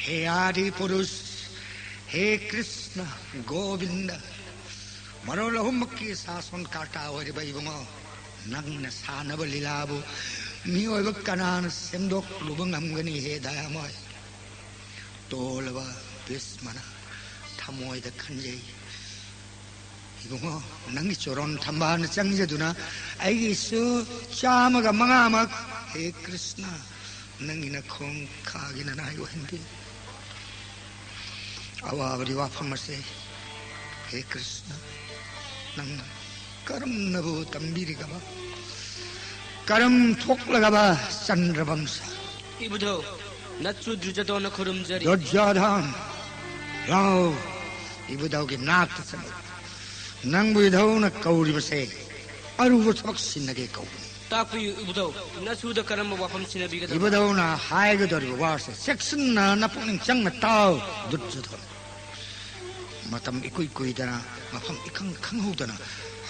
हे आदि पुरुष हे कृष्ण गोविंद मरोल हुम्मक्की सासन काटा ओरिबा इबुंगो नंगना सानब लीलाबु मिओइब कनान सेमदोक लुबा ngamgani हे दयामय तोलबा बिस्मना थमोइदा खंजै 이봉어 낭기 저런 탐바는 짱제두나 아이기수 짜마가 망아막 해 크리스나 낭기나 콩카기나 나요 핸디 아와버리 와파마세 해 크리스나 낭 까름나부 담비리가봐 까름 톡라가봐 산드라방사 이부도 나추 주자도나 거름자리 여자단 라우 이부다오기 낙트선 낭부이다오나 까우리버세 아루버 턱신나게 까우니 딱비 이부도 나추다 까름마 와팜 시나비가 이부다오나 하이거더리고 와서 섹슨나 나뽕ning 짱나 따우 늦저더 마탐 이꾸이꾸이다나 마팜 이캉캉후다나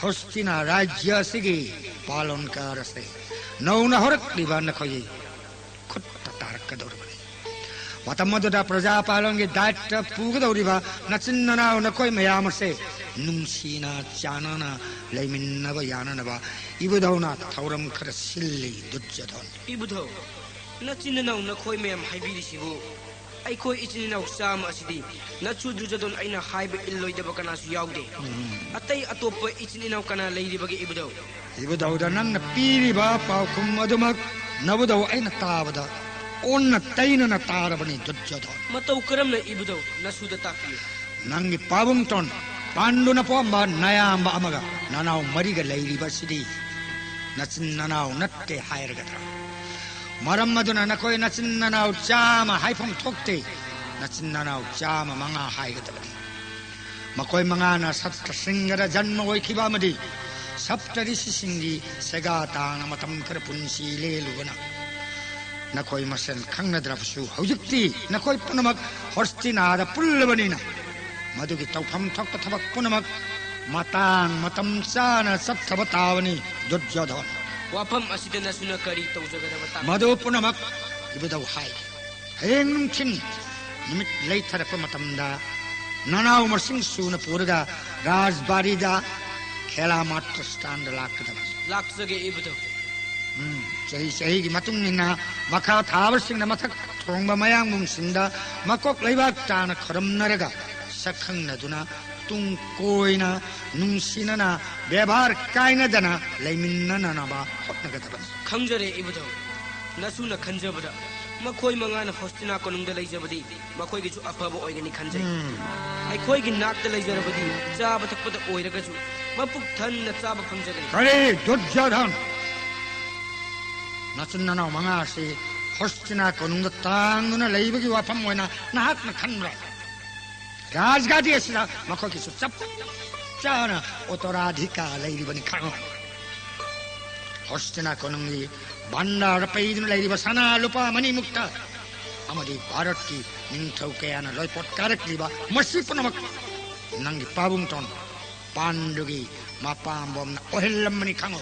호스티나 라지아시기 발론카라세 너우나 허락리바나 거기 콧다 따라까더리버니 마탐마도다 प्रजापालनगे दायित्व पुगदौरिबा नचिन्ननाउन कोइ मयामसे नुंसीना चानना लैमिन्नबा याननबा इबुदौना थौरम खर सिल्ली दुज्जधन 이부도 나चिन्ननाउन कोइ मयाम हाइबिरिसिबु 아이코이 이진이나우 싸움 아시디 나추 주자돈 아이나 하이베 일로이데바 까나수 야우데 아따이 아토빠 이진이나우 까나 레이디바게 이부도 이부다우다 낭나 삐리바 파우쿰 어두막 나부다우 아이나 따바다 온나 따이나나 따라버니 두저던 마타우 그럼나 이부도 나수다 딱비 낭기 빠붕톤 반두나 포함바 나야암바 아마가 나나우 머리가 레이리바시디 나친 나나우 낫테 하이르가드라 마람마두나 나코이 나친 나나우 짜마 하이펑 톡테 나친 나나우 짜마 망아 하이가드라니 마코이 망아나 삽타 싱가라 잔모고이 키바마디 삽타리 시싱기 세가 따나 마탐 그라 분시 레루거나 나코이 마센 강나드라프수 허직디 나코이 뿌나막 허스티나다 뿔러버니나 마두기 떡팜 턱도 타박 뿌나막 마땅 마탐 짜나 삽타바 따ව니 돗저던 와팜 아시데 나수나 까리 또저가다바 딱 마두 뿌나막 이보다우 하이 행num친 निमित लेथरप मतमदा ननाउ मसिंग सुन पुरगा राजबारीदा खेला मात्र स्टान्ड लाक्कदम लाक्सगे इबुदो सही की मतुंगनिना मखा थाबरसिंगना मथक थोंबा मयांगमुंगसिंदा मकोक लेबाक ताना खरमनरगा सखंगनदुना तुंग कोइना नुंसिनना व्यवहार काइनदना लेमिन्नननाबा होटनगदबन खंजरे इबुदो नसुना खंजबदा मखोई मंगाना होस्टिना कोनुंगदा लेजबदी मखोईगिसु अफबो ओइगनी खंजै आइखोईगी नाकदा लेजरबदी चाबा थकपदा ओइरगसु मपुक थन्ना चाबा फंजगनी करे दुज्जधन नचुन्नना मंगासी होस्टिना कोनुंगदा तांगुना लेइबगी वाफम ओइना नाहकना खनरा राजगादी एसिना मखोईगिसु चप चाना ओतराधिका लेइबनी खांग होस्टिना कोनुंगी भण्डार पैदिन लैरिबा सना लुपा मणि मुक्त अमदि भारत की निंथौ केयाना लयपट कारकलिबा मसी पुनमक नंगी पाबुंगटन पांडुगी मापांबम ओहेलमनि खांगो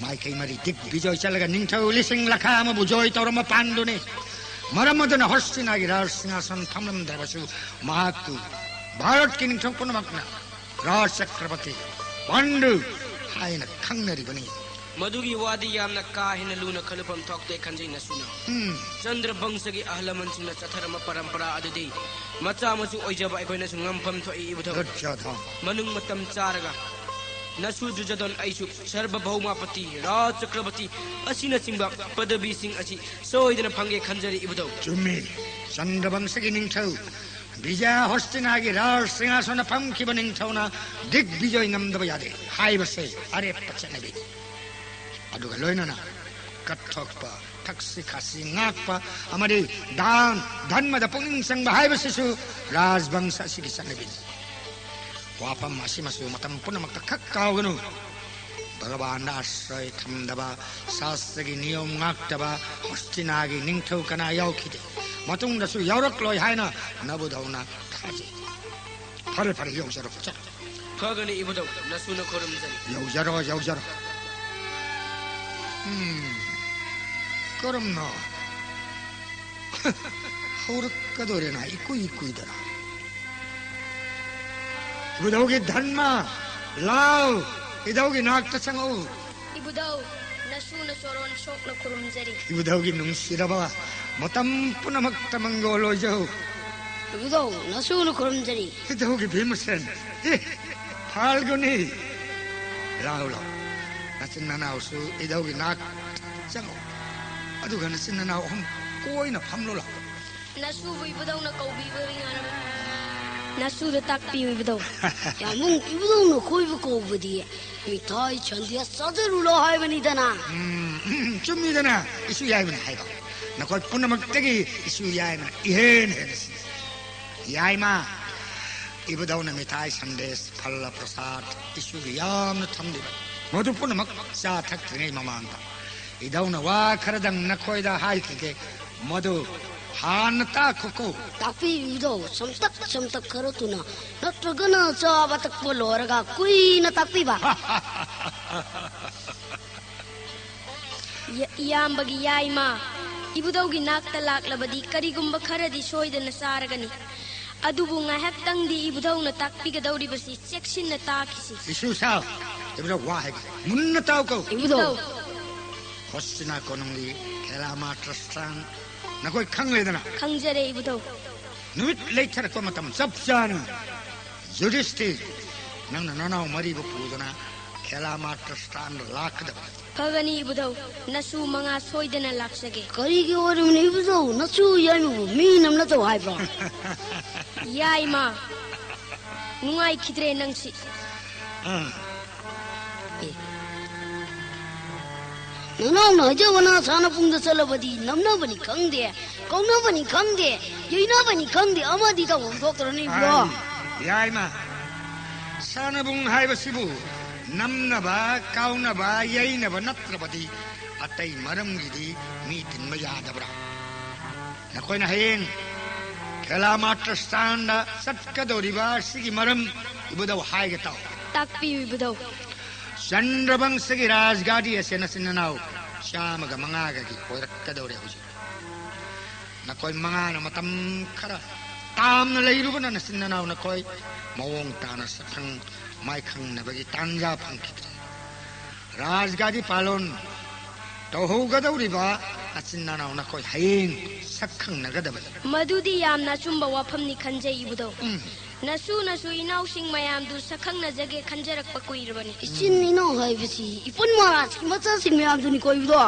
माइकै मरि दिग विजय चलगा निंथौ लिसिंग लखा म बुजोय तौरमा पांडुने मरमदन हस्तिनागी राज सिंहासन थमलम देवसु महाकु भारत की निंथौ पुनमकना राज चक्रवर्ती पांडु हायना खंगनरि बनी मधुगी वादी यामना काहिना लूना खलफम थोक्ते खंजै नसुना चंद्र वंशगी अहलमनसिंगना चथरम परंपरा अदुदी मचा मचु ओइजबा अखोइना सु ngамफम थोइ इबुथो मनुंग मतम चारगा नसु जुजदन आइसु सर्वभौमापति राज चक्रवर्ती असिना सिंबा पदवी सिंह असि सोइदना फंगे खंजरी इबुथो जुम्मी चंद्र वंशगी निंथौ विजय हस्तिनागी राज सिंहासन फंखिबा निंथौना दिग्विजय ngамदबा यादे हाइबसे अरे पचनबी अदुगा लोइनना कथोकपा थक्सी खासी ngakpa amadi dan dhanmada pungning sangba haibasisu rajbangsa sigi sanabin wapam masimasu matam punamakta khakkawganu bhagavan ashray thamdaba sastragi niyom ngaktaba hostinagi ningthau kana yaukide matungdasu yaurakloi haina nabudauna thaji phare phare yaujaro khagani ibudau nasuna khorumjani yaujaro करुम न हौरक्कदोरेना इकुइदरा इबुदौगी धर्म लाव इदौगी नाक्ता चंगौ इबुदौ नसुन सोरोन सोकना खुरुमजरी इबुदौगी नुंसिरबा मतम पुनमक्ता मंगोलोजौ इबुदौ नसुन खुरुमजरी इदौगी भीमसेन फाल्गुनी लाव लाव नचिन ननावसु इदौगी नाक चंगौ अदुगा नचिन ननाव हम कोइना फमलो लाव नसुबु इबुदौना कौबिबरिङाना नसुद ताकपिउ इबुदौ यामुङ इबुदौना खोइबु कौबुदि मिठाई छन्दिया सजरुलो हाय बनिदना चुम्मिदना इसु याइबन हाइबा नकोइ पुनमक्तगी इसु याइबन इहेन हेनसि याइमा इबुदौना मिठाई संदेश फल प्रसाद इसु यामन थमदिबा मधु पुनमक चा थक्त्रिङै ममांगा इदौना वा खरदंग नकोइदा हाइके मधु हानता खुको ताकपि इबुदौ समतक खरतुना नत्रगना चाबा तक बोलोरगा कुइना ताकपिबा यामबगी Yaima इबुदौगी नाक्ता लाक्लबदी करिगुम्बा खरदी सोइदना सारगनी अदुबु ngahaktangdi ibudhauna takpigadawribasi cheksinna taakisi isu sao ibudau wa hai munna tau ko ibudau hosina konongli kelama trastan nakoi khangledana khangjare ibudau numit leithar ko matam sapjana yudhisti nangna nanau mari bu pudana kelama trastan lakda phagani ibudau nasu manga soidana laksage karigi orimni ibudau nasu yaimu mi namna to hai bro yaima nungai khidre nangsi nanau na jawana sana pungda salabadi namna bani khangde kauna bani khangde yaina bani khangde amadi ta hom doktorani bro yaima sana bung hai basibu namna ba kauna ba yaina ba natrabadi atai maram gidi mi tin ma yadabra nakoi na hen kelama trastanda satkadoriba sigi maram ibudau haige taw takpi ibudau chandrabang sigi rajgadi asena sinanau shamaga mangaga gi koirakkadore hoji nakoi manga na matam khara tamna leirubana na sinanau nakoi mawong tana sakhang mai khang na bagi tanja phangkhitre rajgadi palon tohugadoriba asinanau nakoi haing sakhang nagadaba madudi yamna chumba wafamni khanjai ibudau nasu inau sing mayam du sakhang na jage khanjarak pakuirabani isin ino hai bisi ipun maras macha sing myam duni koi bro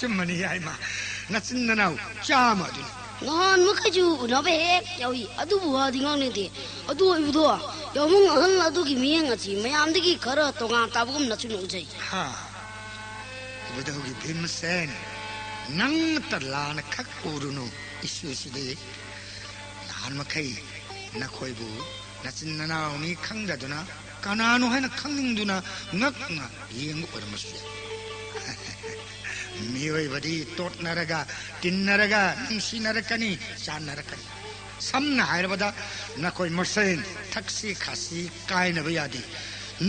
chumani yaima nasinanau chama du nan makaju nabe yawi adu buha dingang ne de adu ibdo yamung ahal adu gi miyang achi mayam digi khara tonga tabugum nachu nujai ha ibudau gi bhimsen nang talana khak urunu isu side nan makai nakoibu nasinanau ni khangdaduna kananu haina khangningsduna ngakna yeng ormasu mioi badi totnaraga tinnaraga nungsinarkani channarakani samna hairabada nakoi masen thaksi khasi kaina bayadi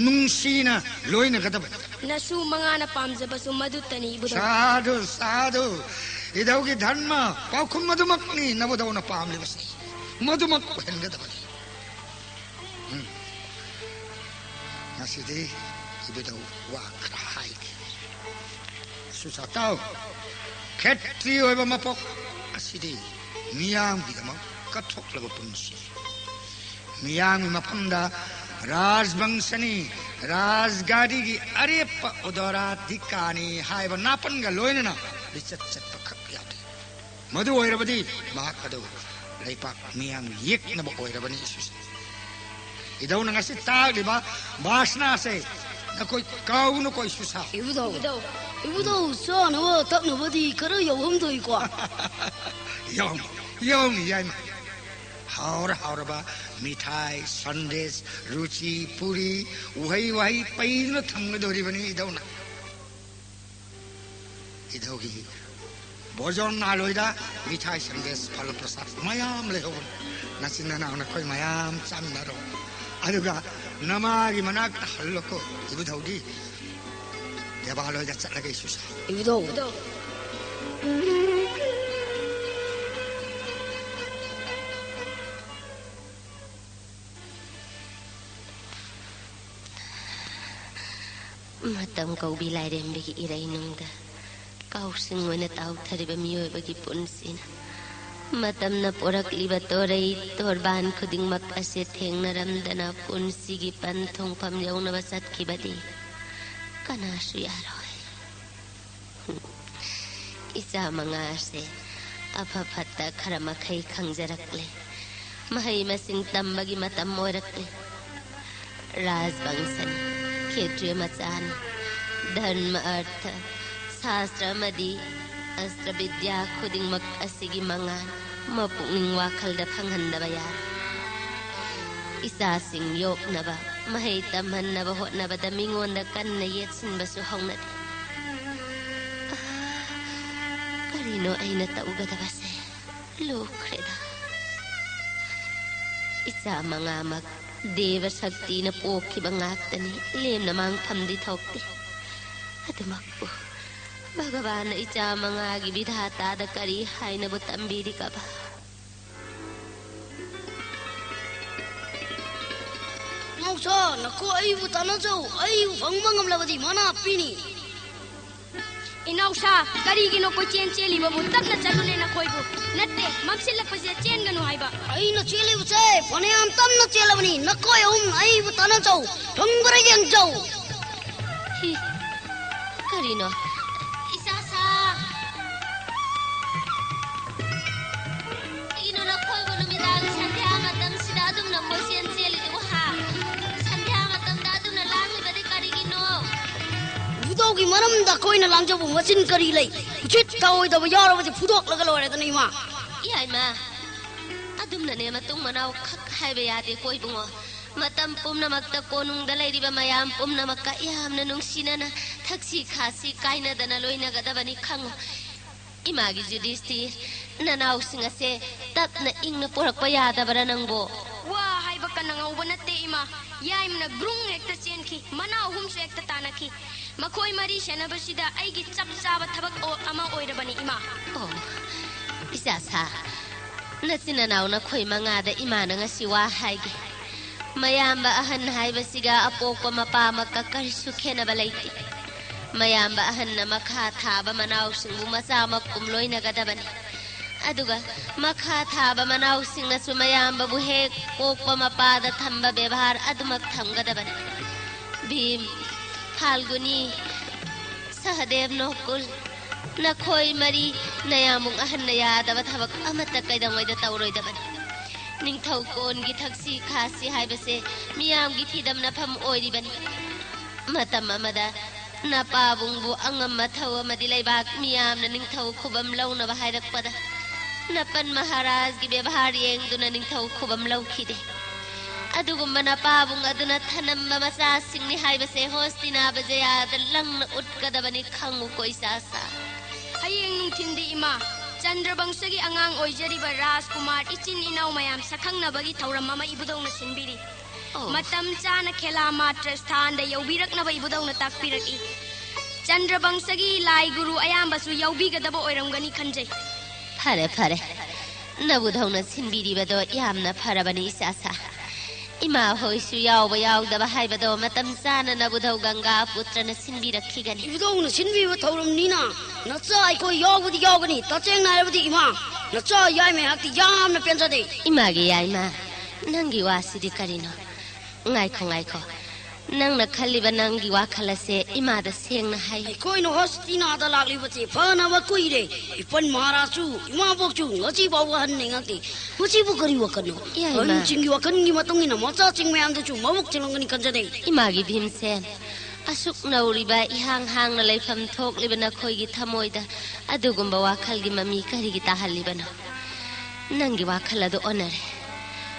nungsina loina gadab nasu mangana pamjabasu madutani ibudau sadhu sadhu idaugi dharma paukhum madumakni nabudawna pamlibasi madumak hengadabani nasidi ibudau wa khai susatau khetri oiba mapok asidi miyam gidama kathoklaba punsi miyam mapamda rajbangsani rajgadi gi arepa udara dikani haiba napan ga loinana lichat chat pakhak yate madu oirabadi mahakadu leipak miyam yekna ba oirabani isus idau na ngasi tagliba basna se na koi kau no koi susa ibudau so no tak no badi kara yawham doi kwa yom yaima haura ba mithai sandesh ruchi puri wai paina thamgadori bani idauna idogi bojon naloida mithai sandesh phal prasad mayam lehon nasinana na koi mayam chamnaro aduga namagi manak halloko ibudaugi debaloi da chatlaga isusa ibudau Matam kaubi lairembegi irainungda kausing wena tauthariba miyoibagi punsin matam na porakliba toray torban khudingmak ase thengnaramdana punsigi panthong pamyawnaba satkibadi kanasu yaroy isa mga ase apapatta khara makai khangjarakle mahai masing tambagi matam morakle rajbangsani Kshetriya machan dharma artha sastra madi astra vidya khudingmak asigi mangan mapungning wakhalda phanghandaba yar isa sing yoknaba mahai tamhannaba hotnaba da mingonda kanna yetsinbasu hongnadi karino aina taugadabase lukreda isa mangamak Deva Shakti na poki bangaktani lem namang pamdi thokti adumakpu Bhagavan icha mangagi bidhata da kari haina butambiri ka ba Nausa nako ayu tana jau ayu phangmangam labadi mana pini Inausa karigino ko chen cheli babu takna chalune na khoibu natte mamsilak pase chen ganu haiba aina cheli buse phanayam tamna chelabani nako ayu tana jau thongbara yang jau hi karino Isasa ino na khoibu numidang sandhya matam sida adum na ko chen cheli du ha sandhya matam da adum na lang bade karigino Fudogi maram da koina langjabu machin kari lai chit tawoi da yaro bati fudok laga lore da ni ma Iyai ma adum na ne matung manau khak haiba yade koi bungo matam pumna makta konung da lairiba mayam pumna makka yamna nungsina na thaksi khasi kaina dana loina gadabani khango imagi judistir nanau singa se tapna ingna porakpa yadabara nangbo wa haiba kana ngauba natte ima yaim na grung ekta chen ki mana hum se ekta tanaki makhoi mari shanabasida aigi chap chaba thabak o ama oirabani ima oh isa sa nasina naw na khoi manga da imana nga siwa haige mayamba ahan haiba siga apokpa mapa makka karisu khena balaiti mayamba ahan na makha thaba manaw singbu masa makum loina gadabani aduga makha thaba manaw singna su mayamba bu he kokpa mapa da thamba bebhar adumak thamgadabani bhim Falguni Sahadev Nokul Nakhoi Mari Nayamung Ahan Nayadaba Thabak Amata Kaidamwai da Tauroidaban Ningthau Kon gi Thaksi Khasi haibase miyam gi thidam na pham oiriban matam amada na pabung bu angam mathau amadi laibak miyam na ningthau khubam launa ba hairakpada napan maharaj gi bebhar yeng duna ningthau khubam laukhide adugumba na pabung aduna thanamba masa singni haibase hostina bajaya dalang utkadabani khangu koisasa hayeng nungthindi ima Chandrabangsagi angang oijariba Rajkumar ichin inaw mayam sakangnabagi thauram mama ibudong na sinbiri matam chana khela matra sthan da yaubiraknaba ibudong na takpiraki Chandrabangsagi lai guru ayambasu yaubigadaba oiramgani khanjai phare nabudong na sinbiri bado yamna pharabani isasa ima hoisu yauba yaudaba haibado matam chana nabudong ganga putra na sinbirakigani ibudong na sinbiba thauram nina nacha aiko yawbudi yawgani tacheng nairabudi ima nacha yai me hakti yamna penjade imagi yaima nangi wasidi karino ngaiko nangna khaliba nangi wakhalase imada sengna hai aiko no hostina da lagli bache phana ba kuire ipan maharasu ima bokchu ngachi bawa han ningati ngachi bu kari wakano han chingi wakangi matungi na macha ching mayam da chu mabuk chelongani kanjade imagi bhimsen asuk nauriba ihang hang na leifam thok libana khoigi thamoida adugumba wakhalgi mami karigi tahalibana nangi wakhala do onare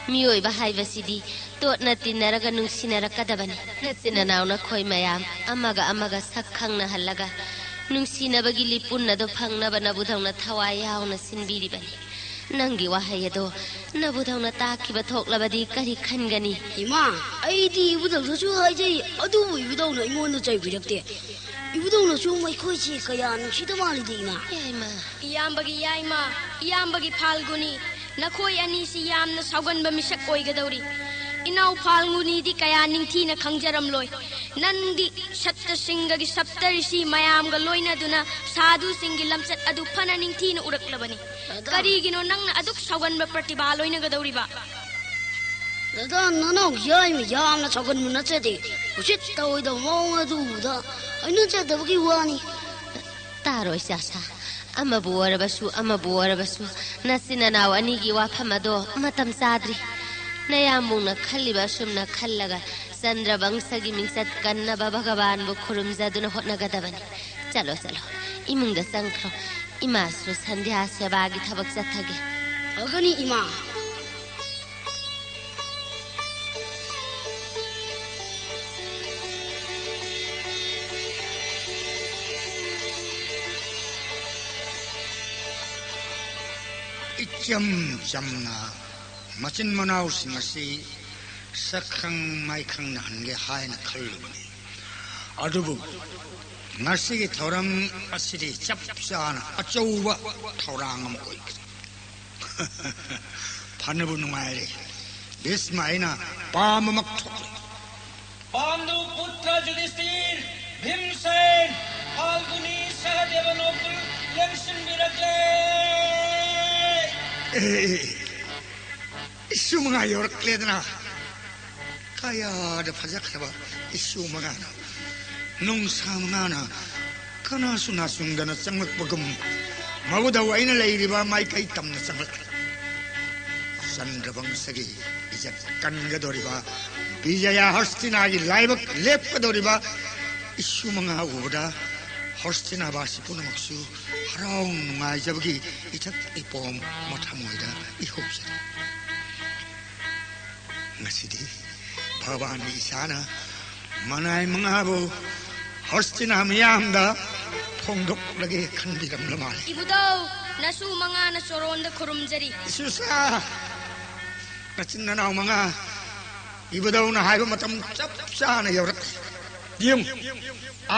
miyoi ba haibasidi tot na tinaraga nungsinarakatabani natsina nauna khoi mayam amaga sakhang na halaga nungsinabagi lipunna do phangna bana budhauna thawai yauna sinbiribani nangi wahayado nabudhauna takiba thoklabadi kari khangani ima aidi ibudong su haijai adu ibudong na ingon chai birakte ibudong na su mai khoi chi kaya nungsidama mali ma yaima iyambagi Falguni nakhoi ani si yamna sauganba misak oigadori इनाउ Falguni कया निंथीना खंगजरमलोय नंदी सत्य सिंगगी सप्तऋषि मयामगा लोइनदुना साधु सिंगी लमचत अदु फना निंथीना उरक्लबनी करीगिनो नंगना अदुक सवगनबा प्रतिभा लोइनगदौरिबा दादा ननो याम यामना सगन नचदे उचित तौइद मौंग अदुदा अइना चदबगी वानी तारो इसासा अमबु वरबसु नसिना नाव अनिगी वाफम अदो मतम चाद्री नयामुंगना खल्लिबा सुमना खल्लगा चंद्रवंशगी मिंगसत कन्नबा भगवानबु खुरुमजदुना होटनगदबनी चलो इमुंगदा संख्रो इमासु संध्या सेवागी थबक चथगे अगनी इमा इचम चमना मचिन मनाव सिंगसी सखंग माइखंग नहनगे हायन खल्लुबनी अदुबु नरसिगी थौरम असिरी चपचान अचौबा थौरांगम कोई फनबु नुमायरे बिस्माइना पाममक थोक पांडु पुत्र युधिष्ठिर भीमसेन फाल्गुनी सहदेव नकुल लक्ष्मण विरजे इशु मंगा योरक्लेदना काया द फजखबा इशु मंगाना नुंसा मंगाना कना सुना सुंगना चंगलपगम मबुदा वाइना लेरिबा माइकै तमना चंगलक चंद्रवंशगी इज्जत कनगदोरिबा विजया हस्तिनागी लाइबक लेपकदोरिबा इशु मंगा उबदा हस्तिनाबासी पुनमक्सु हराउ नुंगाइजबगी इथक इपोम मथामोइदा इहोबसे ngasiди भगवान ईशाना मनाय मंगाबो हस्तिना मियामदा फोंदोक लगे खंदिरम लमाले इबुदौ नसु मंगा न चोरोंद खुरुमजरी सुसा नचिन्ना मंगा इबुदौ न हाइबो मतम चपचाना यौरक दिम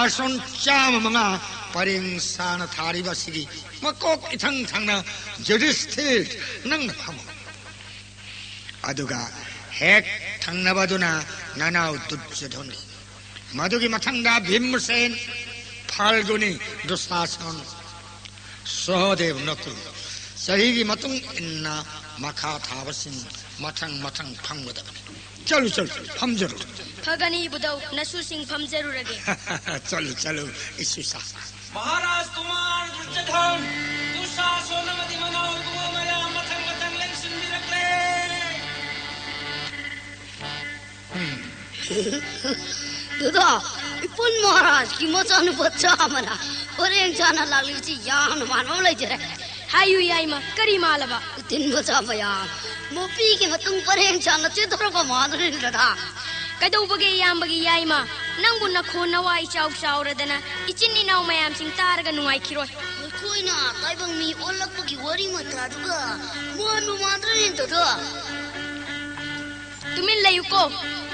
आसन चाम मंगा परेंग साना थारिबा सिगी मकोक इथंग थंगना युधिष्ठिर नंग फम अदुगा हेक थंगनबदुना नानाव दुर्योधन मधुगी मथंगदा भीमसेन फाल्गुनी दुशासन सहदेव नकुल सहीगी मतुंग इन्ना मखा थावसिन मथंग फंगदबनी चलो हम जरूर फगनी बुदौ नसु सिंह फम जरूरगे चलो इሱ사 महाराज कुमार दुर्योधन दुशासन मदि मनाव गुमया मथंग लक्ष्मण विरजे दादा इपन महाराज की मचानु बच्चा मना परेंग जाना लागली छि यान मानव लैजरे हायु याइमा करी मालबा तीन बच्चा भया मोपी के मतुंग परेंग जाना चित्रको मादरी दादा कदौबगे यामबगे याइमा नंगु नखो नवाई चाउ चाउरदना इचिन इनाउ मयाम सिंग तारगा नुंगाई खिरोय कोइना ताइबंग मी ओलकपगी वरी मत्रा दुगा मोनु मादरी दादा तुमिन लयुको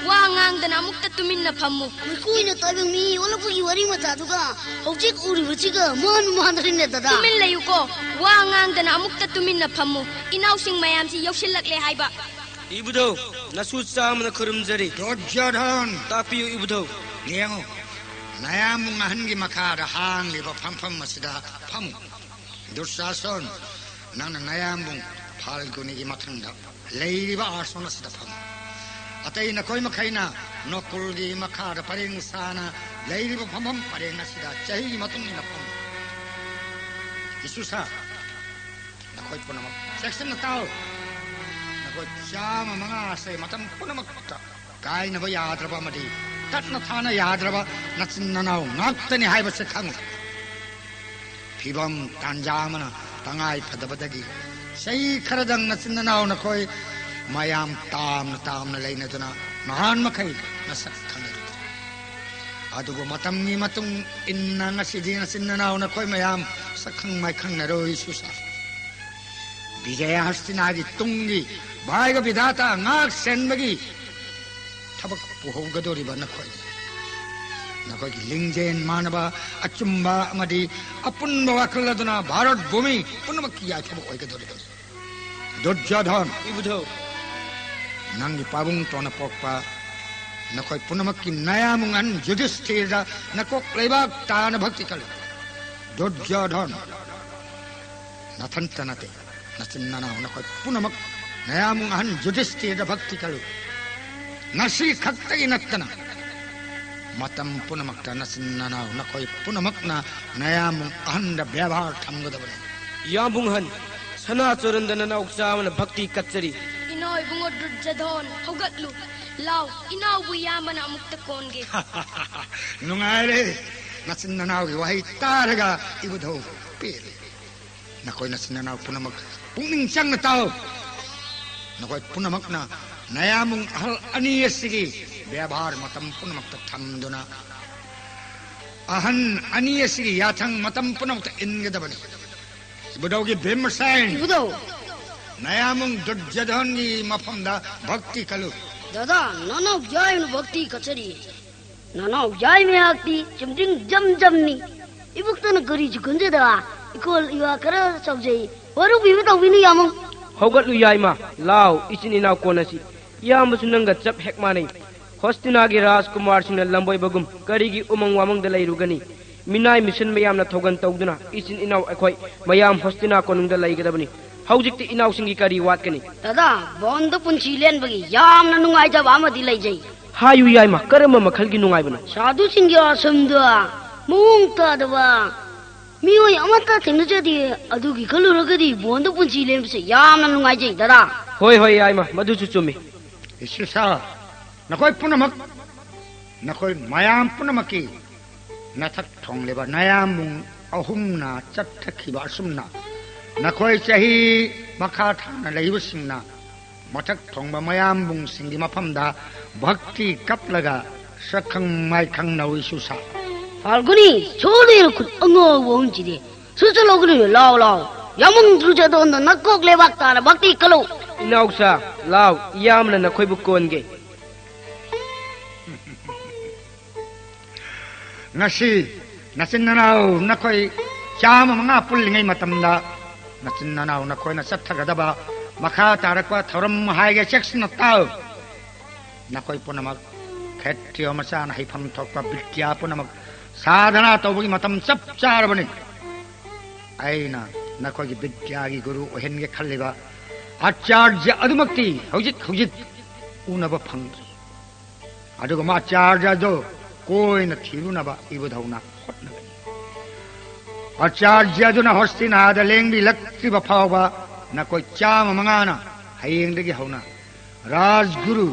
वा ngang अमुक्त तुमिन न फम्मु कोइना ताइबंग मी ओलकपगी वरी मत्रा दुगा हौजिक उरी बचिगा मोनु मादरी ने दादा तुमिन लयुको वा ngang अमुक्त तुमिन न फम्मु इनाउ सिंग मयाम सि यौसिलक्ले हाइबा इबुदौ नसु चामन खुरुमजरी दुर्योधन तापियो इबुदौ नियंगो नयाम ngahनगी मखादा हांगलिबा फमफम मसिदा फम दुशासन नन नयाम फाल्गुनीगी मथंगदा लेरिबा आसन मसिदा फम अतै नकोइ मखैना नकुलगी मखादा परेंग साना लेरिबा फमम परेंग मसिदा चही मतुंगी नफम इሱ사 नकोइ पुनम सेक्शन ताओ नकोइ चाम मंगा से मतम पुनमक्ता गायनबा याद्रबा मदि तत्न थाना याद्रबा नचिन्ननाउ नाक्तनि हाइबसे खंग फिबम तांजामना तंगाई फदबदगी सही खरदंग नचिन्ननाउ नकोइ मयाम तामना लेनदुना महान मखै नसक खंग अदुगो मतमनी मतुंग इन्ना ngasidi नचिन्ननाउ नकोइ मयाम सखंग माइखंग नरोइ सुसा विजय हस्तिनागी तुंगी भाइग विधाता ngak senbagi थबक पुहौगदोरिबा नखोई लिंगजेन मानबा अचुम्बा अमदि अपुन्बा वाखलदुना भारत भूमि पुनमक किया थबक ओइगदोरिबा दुर्योधन इबुदौ नंगी पाबुंग तोना पोकपा नखोय पुनमक्की नयामुंगन युधिष्ठिर नकोक लेबाक तान भक्ति कल दुर्योधन नथंतनते नचिन्नना नखोय पुनमक नयामुंगन युधिष्ठिर भक्ति कल नसी खक्तगी नत्तना मतम पुनमक्ता नचिन्नना नखोय पुनमकना नयामुंग अहंद व्यवहार थमगदबने याबुंगहन सना चोरंदन नौचावन भक्ति कच्चरी इनोय बुंगो दुर्योधन हौगतलु लाव इनावबु यामना अमुक्त कोनगे नुंगाइरे नचिन्ननावगी वही तारगा इबुधौ पेरे नखोय नचिन्ननाव पुनमक पुंगनिंग चंगना ताओ नखोय पुनमकना नयामुंग अहल अनियसिगी व्यवहार मतम पुनमक्ता थमदुना अहन अनियसिगी याथंग मतम पुनमक्ता इनगदबने इबुधौगी भीमसेन 이보다 नयामुंग दुर्योधनगी मफमदा भक्ति कलु दादा नाना जाय नु भक्ति कचरी नाना जाय में आती चिमटिंग जमजमनी इबुक्तन करी जुगंजेदा इकोल इवा कर सबजे वरु बिबे तो बिनु यामं हौगतलु याइमा लाव इचिन इनाव कोनसी यामसु नंगा चप हेकमानै हस्तिनागी राजकुमार सिंह लंबोय बगुम करीगी उमंग वामंग द लैरुगनी मिनाय मिशन मयामना थौगन तौदुना इचिन इनाव अखोय मयाम हस्तिना कोनुंग द लैगदबनी हौजिक्ति इनाव सिंगी करी वातकनी दादा बंद पुंची लेन बगी यामना नुंगाय जब आमदी लैजै हायु याइमा करम मखलगी नुंगाइबना साधु सिंगी असमदा मुंग तादवा मियोय अमता थेंगजदी अदुगी खलुरगदी बंद पुंची लेन से यामना नुंगाय जै दादा होय होय याइमा मधुसु चुमी इसिसा नखोय पुनमक नखोय मयाम पुनमकी नथक थोंगलेबा नयामुंग अहुमना चटखिबा असुमना नखोय चही मखा थाना लैबसिंगना मथक थोंगबा मयामुंग सिंगी मफमदा भक्ति कपलगा सखंग माइखंग नौइसुसा फाल्गुनी छोले खुद अंगो वोंजिदे सुचलोगुनी लाव लाव यामंग दुर्योधन नकोक लेबाक ताना भक्ति कलो इनावसा लाव यामना नखोयबु कोनगे ngasi nachinnanaw nakoy chama mga pulingay matamda nachinnanaw nakoy na sathagadaba makha tarakwa thoram haige section taw nakoy punamak khettiyo masan haifam thokpa bitya punamak sadhana tawgi matam chap charbani aina nakoy gi bitya gi guru ohenge khalliba acharya adumakti hojit unaba phangri aduga ma acharya jo कोई न थीरुनबा इबुधौना होटनगनी आचार्य दुना हस्तिनाद लेंबी लक्तिबा फावबा न कोई चाम मंगाना हयेंदगी हौना राजगुरु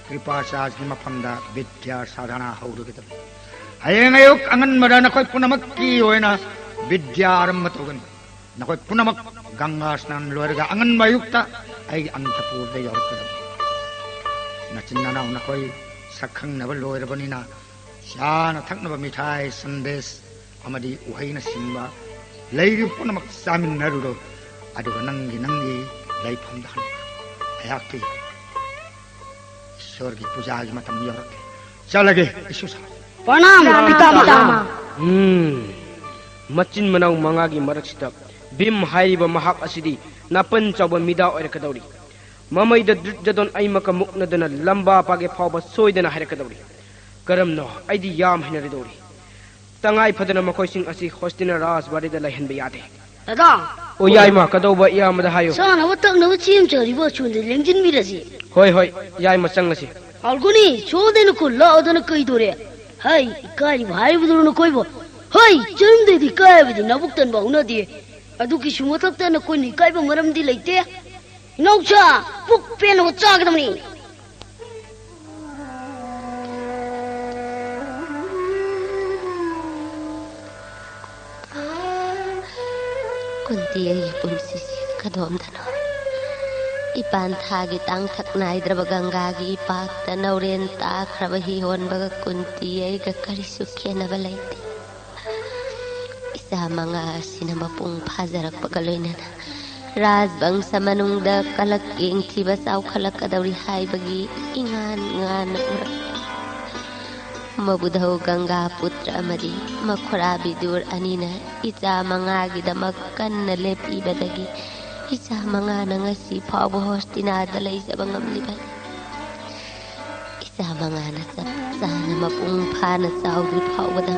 कृपाचार्य मफमदा विद्या साधना हौरुगदम हयेंग अयुक अंगन मदा न कोई पुनमक्की होयना विद्या आरंभ तोगनी न कोई पुनमक गंगा स्नान लोरगा अंगन मयुक्ता आई अंतपुर दे यौरकदम नचिन्नाना न कोई सखंग नब लोरबनिना शाना थकनबा मिठाई संदेश अमदी उहैना सिंबा लैरि पुनमक सामिन्नरुरो अदुगा नंगी लैफमदा हन अयाक्ति ईश्वर की पूजा की मतम यौरके चलगे ईशुसा प्रणाम पितामह मचिन मनाव मंगागी मरक्सिदा भीम हाइरिबा महाप असिदी नापन चौबा मिदा ओइरकदौरी ममैदा दुर्योधन अइमक मुक्नदना लंबा पागे फावबा सोइदना हाइरकदौरी करमनो आइदी याम हिनरिदौरी तंगाई फदना मखोइसिंग असि होस्टिना राजबारीदा लैहनबा यादे दादा ओ याइमा कदौबा यामदा हायो साना वतंगनबा चिम चरिबो चुंदे लेंजिन मिरसी होय होय याइमा चंगसी फाल्गुनी छोदेन को लादन कइदोरे हाय इकाई भाई बुदुरन कोइबो हाय चंदेदी कायबदी नबुक्तन बाउनदी अदुकी सुमथक्तन कोइनि कायबा मरमदी लैते नौचा पुक पेन हो चागदमनी कुंती आई पुंसिसी कदोमदनो इपान थागी तांग थक नाइद्रब गंगागी इपाक नौरेन ताख्रब ही होनबग कुंती आई करिसु खेनब लैते इसा मंगा सिना मपुंग फाजरक लोइनना राजवंश मनुंग कलक येंथीब चाउखलकदौरी हाइबगी इंगान गान उरक मबुधौ गंगा पुत्र अमरी मखुरा बिदुर अनिना इचा मंगागिदमक कन्न लेपिबदगी इचा मंगाना ngasi फावब होस्टिनादा लैजब ngamliba ꯏꯆꯥ ꯃꯉꯥꯅ ꯆꯞ ꯆꯥꯅ ꯃꯄꯨꯡ ꯐꯥꯅ ꯆꯥꯎꯗ꯭ꯔꯤ ꯐꯥꯎꯕꯗ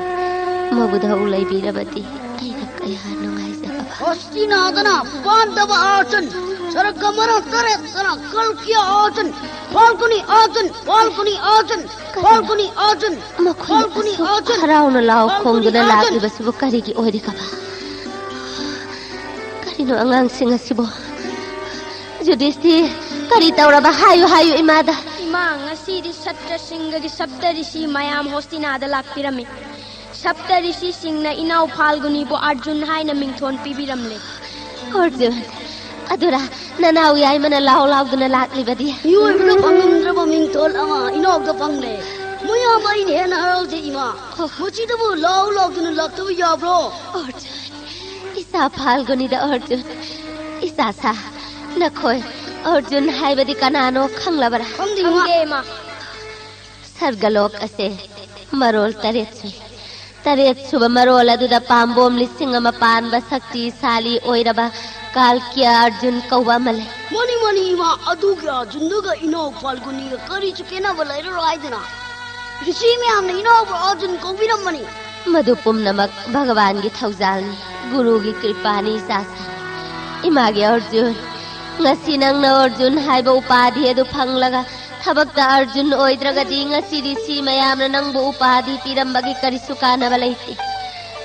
ꯃꯕꯨꯙꯧ ꯂꯩꯕꯤꯔꯕꯗꯤ ꯑꯩꯅ ꯀꯌꯥ ꯅꯨꯡꯉꯥꯏꯖꯒꯕ Hostinadana Pandava Arjun Saragamara Taretana Kalkya Arjun Falguni Arjun Falguni Arjun Falguni Arjun Falguni Arjun harauna lau khongduna laklibasibu karigi oirikaba karino angangsing asibo Judhisti kari tauraba hayu hayu imada Ima ngasidi Satra Singhagi Saptarishi mayam Hostinada lakpirami Saptarishi Singna inaw Falguni bo Arjun haina mingthon pibiramle Arjun adura nanaw yai mana lau lau duna laklibadi You will Pangundra Mingtol Ama Inog the Pangle Muya Main Hen Harold Ima Muchidabu Law Logdun Laktu Yabro Arjun isa Falguni da Arjun isa sa nakhoi Arjun haibadi kanano khanglabara Khangge ma sargalok ase marol taret suba marol aduda pambom lising ama panba sakti sali oiraba kalkya Arjun kauwa male Mani Ima Aduga Junduga Inog Falguni Kari Chukena Valera Raidana Rishimi Amna Inog Arjun Koviram Mani madu pumnamak bhagavan gi thaujal guru gi kripani sasa image Arjun ngasi nang na Arjun haiba upadhi adu phanglaga thabakta Arjun oidragadi ngasi risi mayamna nangbu upadhi pirambagi karisu kanaba leiti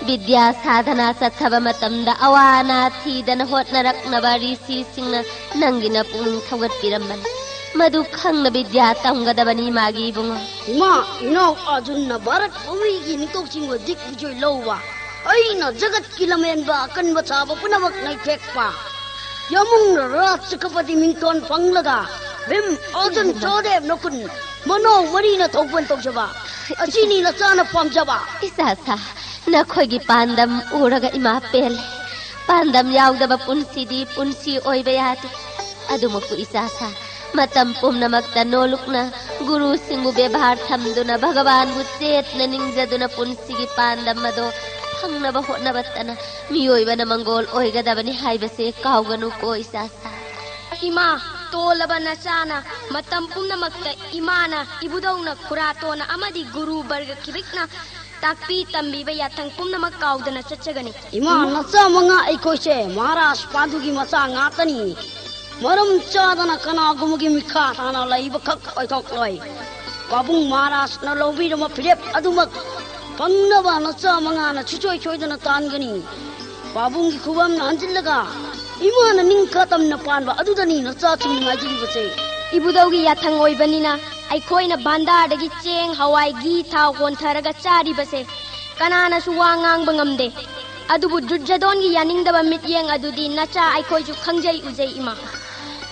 vidya sadhana sathaba matamda awana thidana hotnaraknaba risi singna nangina pung thawgat piramban madu khangna vidya tamgadabani magi bungo Ima Inog Arjun na Bharat Bhumi gi nitok chingwa dik bijoy lawwa Aina jagat kilamen ba akan bachaba punamak nai thekpa Yamung Rat Chakapati Mington Panglaga Bim Arjun Chodev Nokun Mano Marina Thokpan Tokjaba Achini Lachana Pamjaba isasa nakhoigi pandam uraga ima pel pandam yaudaba punsidi punsi oibayati adumaku isasa matam pumnamakta nolukna guru singbu bebhar thamduna bhagavan bu chetna ningjaduna punsigi pandam mado phangnaba hotnabatana miyoibana mangol oigadabani haibase kauganu ko isasa Ima tolaba nachana matam pumnamakta imana ibudawna kuratona amadi guru barga kibikna takpi tambiba yathang pumnamak kaudana chachagani Ima Nacha Manga Aikose Maharaj Padugi Macha Ngatani Maram Chadana Kana Gumugi Mikha Thana Laiba Kak Oitok Loi Babung Maharaj na Lobi Rama Philip Adumak Pangnaba Nacha Manga na Chuchoi Choidana Tangani Babung ki Khubam na Anjilaga Ima na Ningkatam na Panba Adudani Nacha Ching Ngajiri Bache ibudawgi yathang oibanina aikhoina bandardagi cheng hawai gi thau kontharaga chari base kanana su wa ngang bangamde adubu Duryodhan gi yaningdaba mityeng adudi nacha aikhoi ju khangjai ujai ima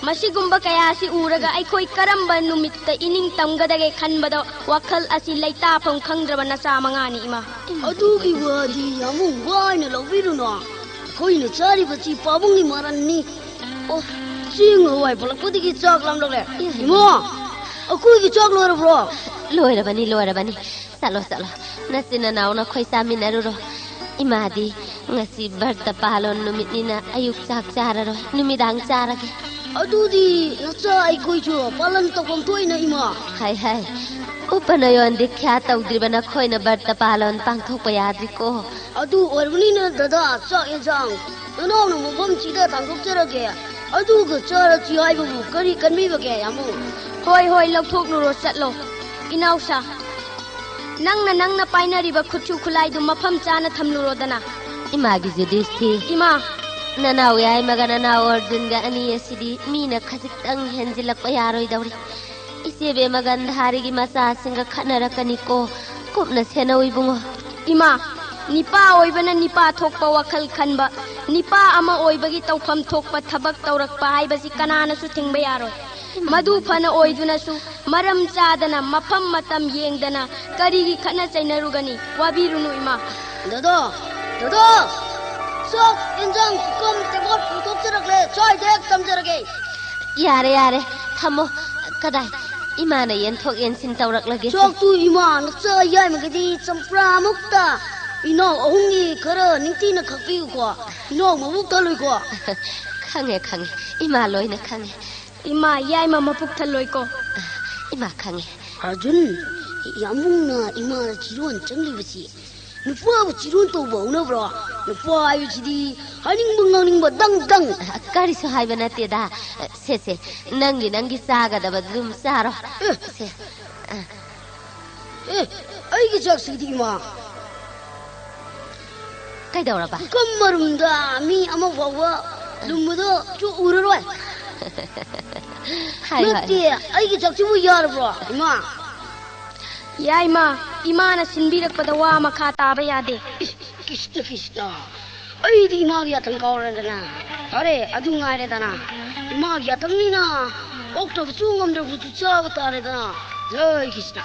masigumba kaya si uraga aikhoi karamba numitta ining tamgadage khanbada wakhal asi laita pham khangdraba nacha mangani ima Adugi wadi Yamung Waina Lobiruna Koina Chari Bachi Pabungi Maranni Oh Sing Hawai Palakudi ki Chak Lam Logre Ima Akui ki Chak Lora Bro loirabani salo nasina nauna khoi saminaruro imadi ngasi barta palon numitnina ayuk chak chararo numidang charage Adudi Nacha Aikoi Chu Palan Tokam Toina Ima hai upanayon dikhya tawdribana khoina barta palon pangthokpa yadriko Adu Orvunina Dada Chak Insang Nanaw na Mubam Chida Tangkok Charage Adu Ga Chara Chihai Babu Kari Kanmi Bage Yamu hoi lathok nuro chatlo inausa nangna painariba khutchu khulai du mafam chana thamlurodana imagi Judhisti ima nanaw yai magana na Arjun ga ani asidi mina khajitang henjilakpa yaroi dawri isebe magandhari gi masa singa khanarakani ko kupna senoi bungo ima nipa oibana nipa thokpa wakhal khanba nipa ama oibagi tawpham thokpa thabak tawrakpa haibasi kanana su thingba yaroi madu phana oiduna su maram chadana mafam matam yengdana karigi khana chainarugani wabirunu ima Dada Sok Insang Kum Tebot Putok Charakle Choi Dek Tam Charage yare thamo kadai imana yenthok yensin tawraklage Sok tu Ima Nacha Yai Magadi Sampra Mukta Ino Ahungi Kara Ningti na Khakpi Ko Ino Mabukta Lui Ko khange ima loina khange ima yai mama puk thaloi ko ima khange Arjun Yamuna इमा जिरोन चंगली बसी नुपुआ जिरोन तो बहुना bro नुपुआ आयु चिदी हनिंग मंगानिंग बदंग दंग करिसु हाइबा नतेदा से नंगी सागदब दुम सारो से अइगी जक सिदी मा कइदौरबा कमरुंदा मी अमा वावा लुमदो चु उररोय हाय नते अइगी जक चिबु यार ब्रो इमा या इमाना सिनबिरकपदा वा मखा ताबा यादे कृष्ण कृष्ण अइदी इमा गी अथंग कौरदना अरे अदु ngaइरेदना इमा गी अथंगनिना ओक्टोब चुंगमदो बुतु चाव तारेदना जय कृष्ण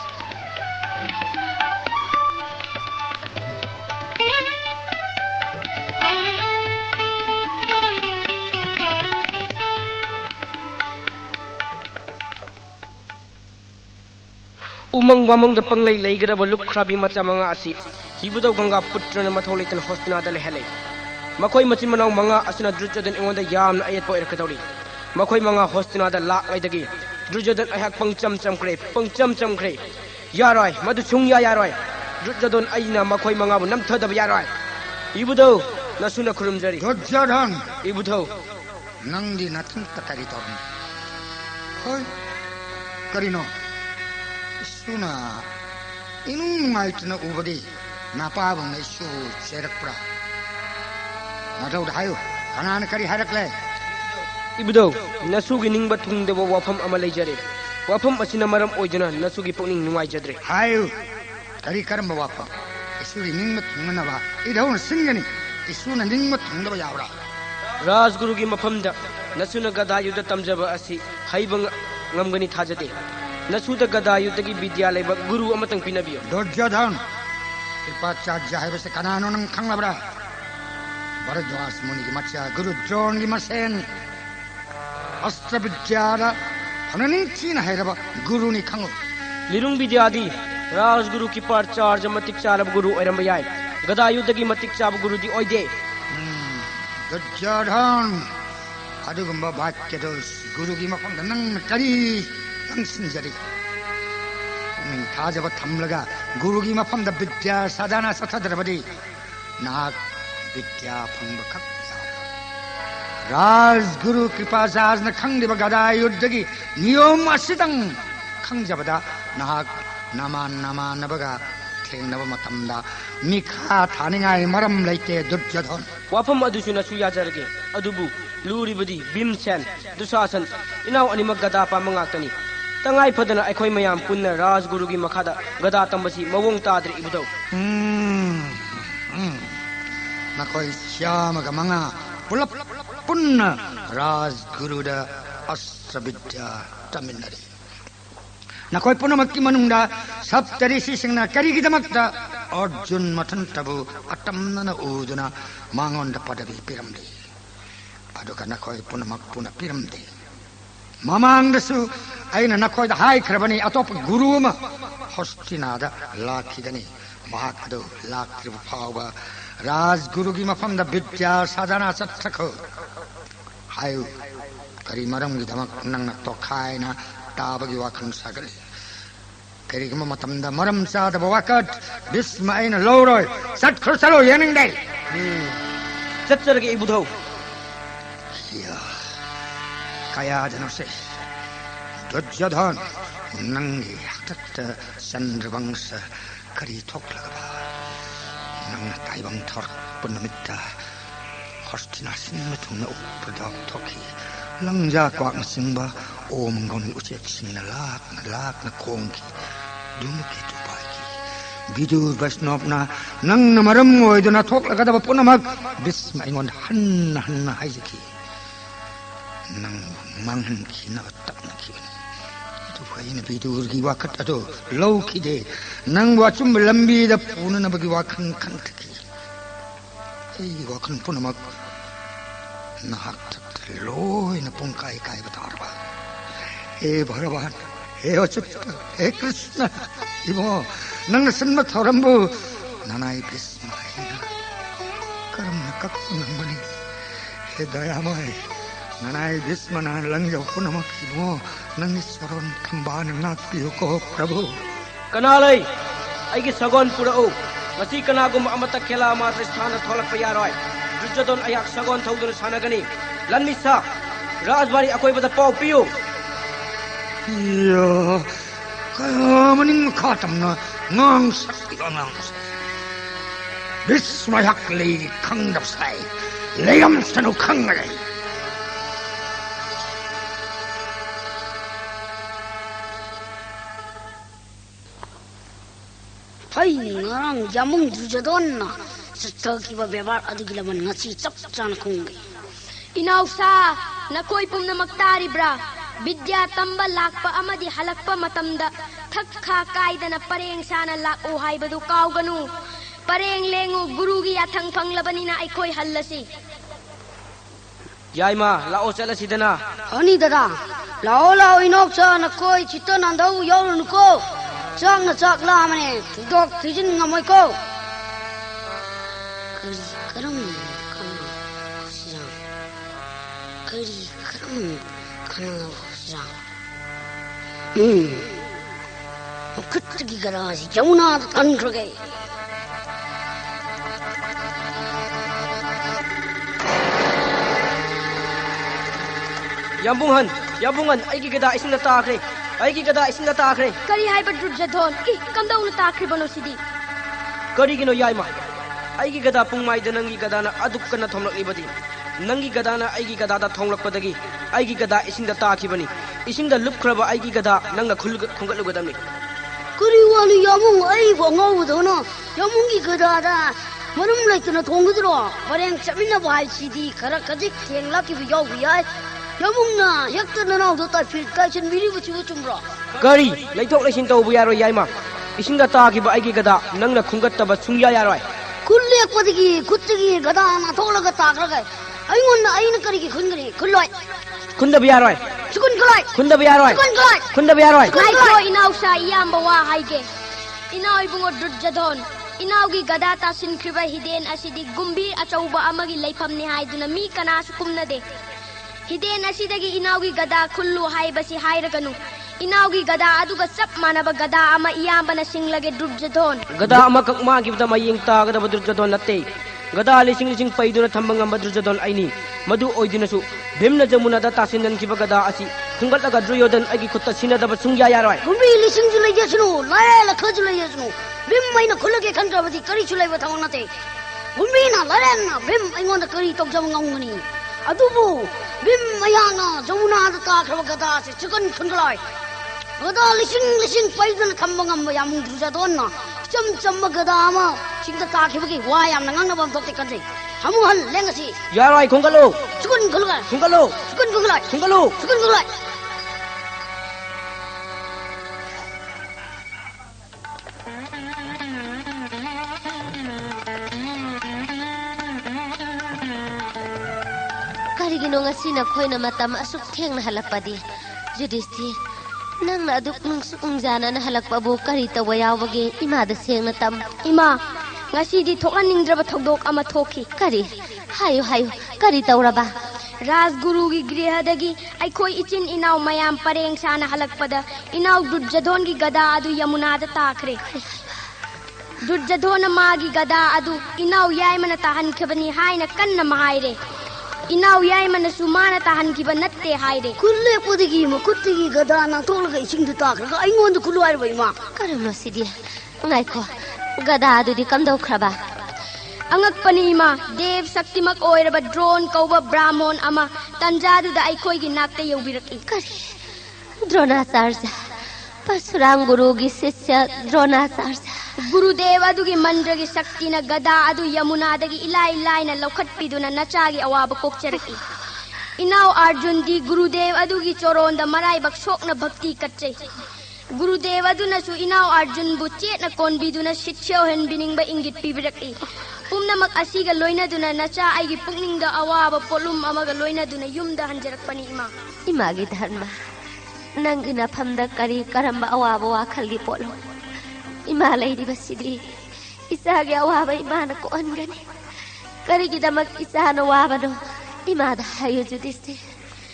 उमंग वामंग द पंगलै लैगरब लुखराबी मचा मंगा असि हिबुदौ गंगा पुत्रन मथौलेतन हॉस्टिनाद लेहले मखोय मचिन मनाव मंगा असना द्रुजदन एंगोंदा यामना अयत पो इरकदौरी मखोय मंगा हॉस्टिनाद लाक लैदगी द्रुजदन अयहाक पंगचम चमख्रे यारोय मदु सुंगया यारोय द्रुजदन अइना मखोय मंगाबु नमथदब यारोय हिबुदौ नसुना खुरुमजरी दुर्योधन हिबुदौ नंदी नथन तकरी तोरन होय करिनो सुना inung ngaitna ubadi napabang na isu serakpra madau dahayo kanan kari harakle ibudau nasugi ningba thungdeba wafam ama leijare wafam asina maram oijana nasugi pokning nungai jadre hayo kari karamba wafam isuri ningma thungna ba idau singani isuna ningma thungdaba yawra Rajguru की मफमदा नसुन गदा युद्ध तमजब असि हाइबंग ngamgani thajate नसुद गदा युद्ध की विद्यालय गुरु अमतंग पिनबियो दुर्योधन कृपा चार्य है बसे कनानो नंग खंगलबरा भरद्वाज मुनि की मचा गुरु द्रोण की मसेन अस्त्र विद्यारा हननी चीन है रबा गुरु नि खंगो लिरुंग विद्यादि राजगुरु की पार चार्ज मतिक चालब गुरु ओरम याय गदा युद्ध की मतिक चाब गुरु दी ओइदे दुर्योधन अदुगंबा वाक्य दोस गुरु की मफम नंग करी नंग सिंजरी नंग थाजब थमलगा गुरु की मफम द विद्या साधना सथद्रबदी नाग विद्या फंग खक राज गुरु कृपा साज न खंगदिब गदा युद्ध की नियम असितंग खंगजबदा नाग नामा नबगा थेंगनब मतमदा मिखा थानिंगाय मरम लैते दुर्योधन वाफम अदुसु नसु याजरगे अदुबु लूरिबदी भीमसेन दुशासन इनाव अनिमक गदा पामंगाक्तनी तंगाई फदना अखोय मयाम पुन्ना राजगुरु की मखादा गदा तंबसी मवोंग ताद्रि इबुदौ नकोय श्याम गमंगा पुलप पुन्ना राजगुरु द अस्त्र विद्या तमिनरी नकोय पुनमक्की मनुंगदा सप्तऋषि सिंगना करिगिदमक्ता अर्जुन मथन तबु अटमनना उदुना मांगोंद पदवी पिरमदे अदुका नकोय पुनमक पुन पिरमदे ममांगदसु अइना नकोयदा हाइख्रबनी अतोप गुरु अमा हस्तिनादा लाखिगनी महाकदो लाखिरब फावबा राजगुरु की मफमदा विद्या साधना सत्थखो हायु करी मरमगी धमक नंगना तोखायना ताबगी वाखन सागले करीगम मतमदा मरम सादब वाकट बिस्म अइना लौरोय सत्खुसलो येनिंगदे चच्चरगे इबुदौ या कया जनसे दुर्योधन नंगी हतत चंद्रवंश करी थोकलगबा नंग ताइबंग थोर पुनमित्ता हस्तिना सिंह थुना उपप्रदाक थोकी लंजा क्वाक सिंबा ओम गौनी उचेक सिंगना लाक न खोंगी दुमुकी तुपाकी विदुर वैष्णवना नंग नमरम ओइदना थोकलगदब पुनमक बिस्म इंगोन हन्ना हाइजकी नंग मंगन की न तकना की इन विदुर की वाकट अदो लौखिदे नंग वाचुम लंबी द पुनन बगी वाखन खंतकी ए वाखन पुनमक नाहक लोय न पुंकाय काय बतारबा हे भगवान हे अच्युत हे कृष्ण इबो नंग सन्म थरंबु ननाय बिस्माय कर्म न कक नंगनी हे दयामय Nanay Bismana langyaw ko naman mo nang isaron tambahan ng napiyo ko, Prabhu. Kanalay, ay gisagon purao. Masi kanagum amata kela matra sthana tholak payaroy. Duryodhan ayak sagon thaudun sanagani. Lanmisa, Rajbari akoy bada pau piyo. Iya, kaya maning katam na ngang sakti ka ngang sakti. Bismayak lay kang dapsay, layam sanu kang lay. Hay ngarang yamung Duryodhan na sa tagiba bebar adugilaman ngasi chap chana kungi. Inausa, nakoy pum na magtari bra. Bidya tamba lakpa amadi halakpa matamda. Thakha kaida na pareng sana lak uhay badu kaw ganu. Pareng lengu gurugi athang panglabani na aikoy hallasi. Yaima, lao sala sidana. Ani dada, lao inok sa nakoy chita nandaw yaw ko. Chak na chak la mane, dok tijin ngamoy ko. Kari karam kana sirang. Kari karam kana sirang. Kutgi garasi Yamuna tanrage. Yambungan, aigi gada isin na taakre. Aigi gada isin na taakre. Kari hai ba Duryodhan? Kamdaw na takri bano sidi. Kari gino yaima. Aigi gada pungmay da nangi gada na aduk ka na thomlak ibadi. Nangi gada na aigi gada da thomlak padagi. Aigi gada isin da taaki bani. Isin da lup kraba aigi gada nang na khungat lugadamni. Kari wali yamung ay bongaw dono. Yamungi gada da. Manum laitana thongudro. Pareng chamina bahai sidi kara kajik thengla ki biyaw biyay. Yamungna yakta nanaw do ta fir kai chen miri buchu chumra. Kari, laitok laisin tau bu yaro yaima. Isin da taaki ba aigi gada nang na khungat taba sungya yaroi. Kullek padigi kuttigi gada na tholaga takraga. Aingon na aina karigi khungri kulloi. Khunda biyaroi. Sukun kuloi. Khunda biyaroi. Sukun kuloi. Khunda biyaroi. Kaiko inausa iyamba wa haige. Inaw ibungo Duryodhan. Inawgi gada ta sinkriba hiden asidi gumbir achauba amagi laifam ni haiduna mi kana sukumna de. Hiden asidagi inawgi gada kullu haibasi hairaganu. Inawgi gada aduga sap manaba gada ama iyamba na singlage Duryodhan. Gada ama kakma gibda mayeng ta gada Duryodhan natte. Gada lising paiduna thambang amba Duryodhan aini. Madu oidina su bhimna jamuna da tasinan kiba gada asi. Khungat laga Duryodhan agi khutta sinadaba sungya yaroi. Gumbi lising julai jasnu, la khajulai jasnu. Bim maina khulage khandrabadi kari chulai ba thawang nate. Gumbi na larena bim aingon da kari tok jam ngangani. Adubu bim mayana jamuna da ta khaba gada se chikan khunglai. Gada lising paiduna thambang amba yamung Duryodhan na. Cham gada ama chingda ta khibagi wa yam nangang na bam dokte kanjai. Hamu hal lengasi. Yaroi khungalo. Chukun khulgai. Khungalo. Chukun khulgai. Khungalo. Chukun khulgai. Karigino nga sinakoy na matam asuk theng na halakpadi. Yudhishthir, nang na aduk nung sukungjana na halakpabu karita wayawage imada seng na tam. Ima, ngasidi thokaningdraba thogdok ama thoki. Kari, hayo, karita uraba. Rajgurugi grihadagi aikoi ichin inaw mayam pareng sana halakpada inaw Duryodhan gi gada adu Yamuna da takre. Duryodhan magi gada adu inaw yaimana tahan khabani haina kanna mahaire. Inaw yaimana sumana tahan kiba natte haire. Kulle podigi mo kuttigi gada na tolaga ising da takraga aingon da kuluai ba ima. Karuno sidi, ngaiko, gada adu di kamdaw kraba. Angakpani ima, Dev Saktimak oiraba drone kauba Brahmon ama tanjadu da aikoi gi nakta yobiraki. Kari, Dronacharya, Parsuram Guru gi sisya Dronacharya. Gurudev adugi mandragi sakti na gada adu Yamuna dagi ilai na laukhatpiduna nachagi awaba kokcharaki. Inaw Arjun di Gurudev adugi choronda marai baksok na bhakti katchay. Gurudev aduna su inaw Arjun bu chet na konbiduna shitsyaw hen biningba ingit pibiraki. Pumnamak asiga loina duna nacha aigi pukningda awaba polum amaga loina duna yumda hanjarakpani ima. Imagi dharma, nang inaphamda kari karamba awaba wakhalgi polum. Ima laydiba sidi, isagi awaba imana ko angani. Kari gidamak isa na waba no, imada hayo Yudhishthir.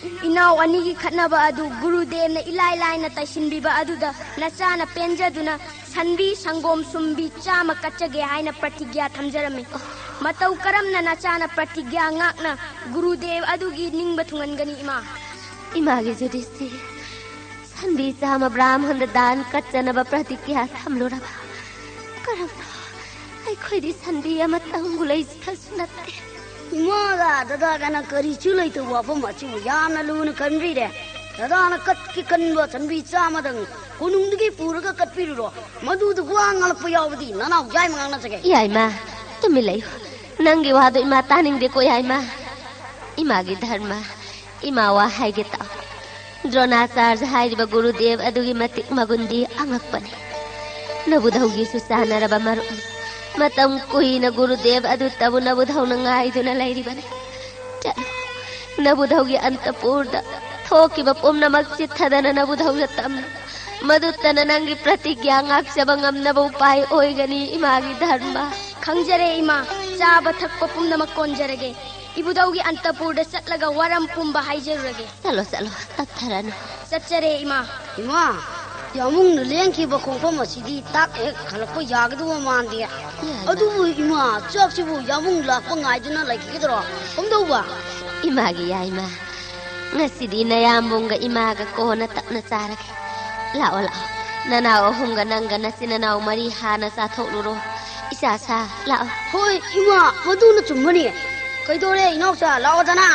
इनाव अनिगी खतनबा अदु गुरुदेवना इलाय लायना तैसिनबिबा अदुदा नचाना पेंजदुना सनबी संगोम सुंबी चामा कच्चगे हायना प्रतिज्ञा थमजरमी मतौ करमना नचाना प्रतिज्ञा ngakna गुरुदेव अदुगी निंगबा थुंगनगनी इमा इमागे जुदिस्ती सनबी चामा ब्राह्मण दान कच्चनबा प्रतिज्ञा थमलोरबा करमना अखोइदी सनबी अमतंगु लैसखसु नत्ते इमादा दादा गना करी चुलै तो वाफम अचु याना लुन कनरी रे दादा न कट की कनबा सनबी चामदंग कुनुंदगी पूरगा कटपिरुरो मदुद गुआंगल पयावदी ननाव जाय मंगना सके याइमा तुमी लैयो नंगी वादो इमा तानिंगदे को याइमा इमागी धर्म इमा वा हाइगे ता द्रोणाचार्य हाइरिबा गुरुदेव अदुगी मतिक मगुंदी अंगकपने नबुधौगी सुसानरबा मरु मतम कुइना गुरुदेव अदु तबु नबुधौना ngaiduna lairibane चलो नबुधौगी अंतपुरदा थोकिबा पुमनमक चित्थदना नबुधौगा तमना मदुत्तना नंगी प्रतिज्ञा ngakchaba ngamnaba upai oigani imagi dharma खंजरे इमा चाबा थक्पा पुमनमक कोंजरगे इबुदौगी अंतपुरदा चटलगा वरम पुंबा हाइजरुगे चलो चलो तत्थरन चचरे इमा इमा यामुंग न लेंकी बखोंफम असिदी ताक एक खलको यागदु मानदे अदुबु इमा चोकसिबु यामुंग Lakpa ngaiduna लाइकिदरो हमदौबा Imangi Yaima ngasidi nayambunga imaga kona tapna charake lao lao nanaw hunga nanga nasinanaw mari hana sa thokluro isa sa lao होय इमा मदुना चुम्मनी कइदोरे इनौसा लाओ जना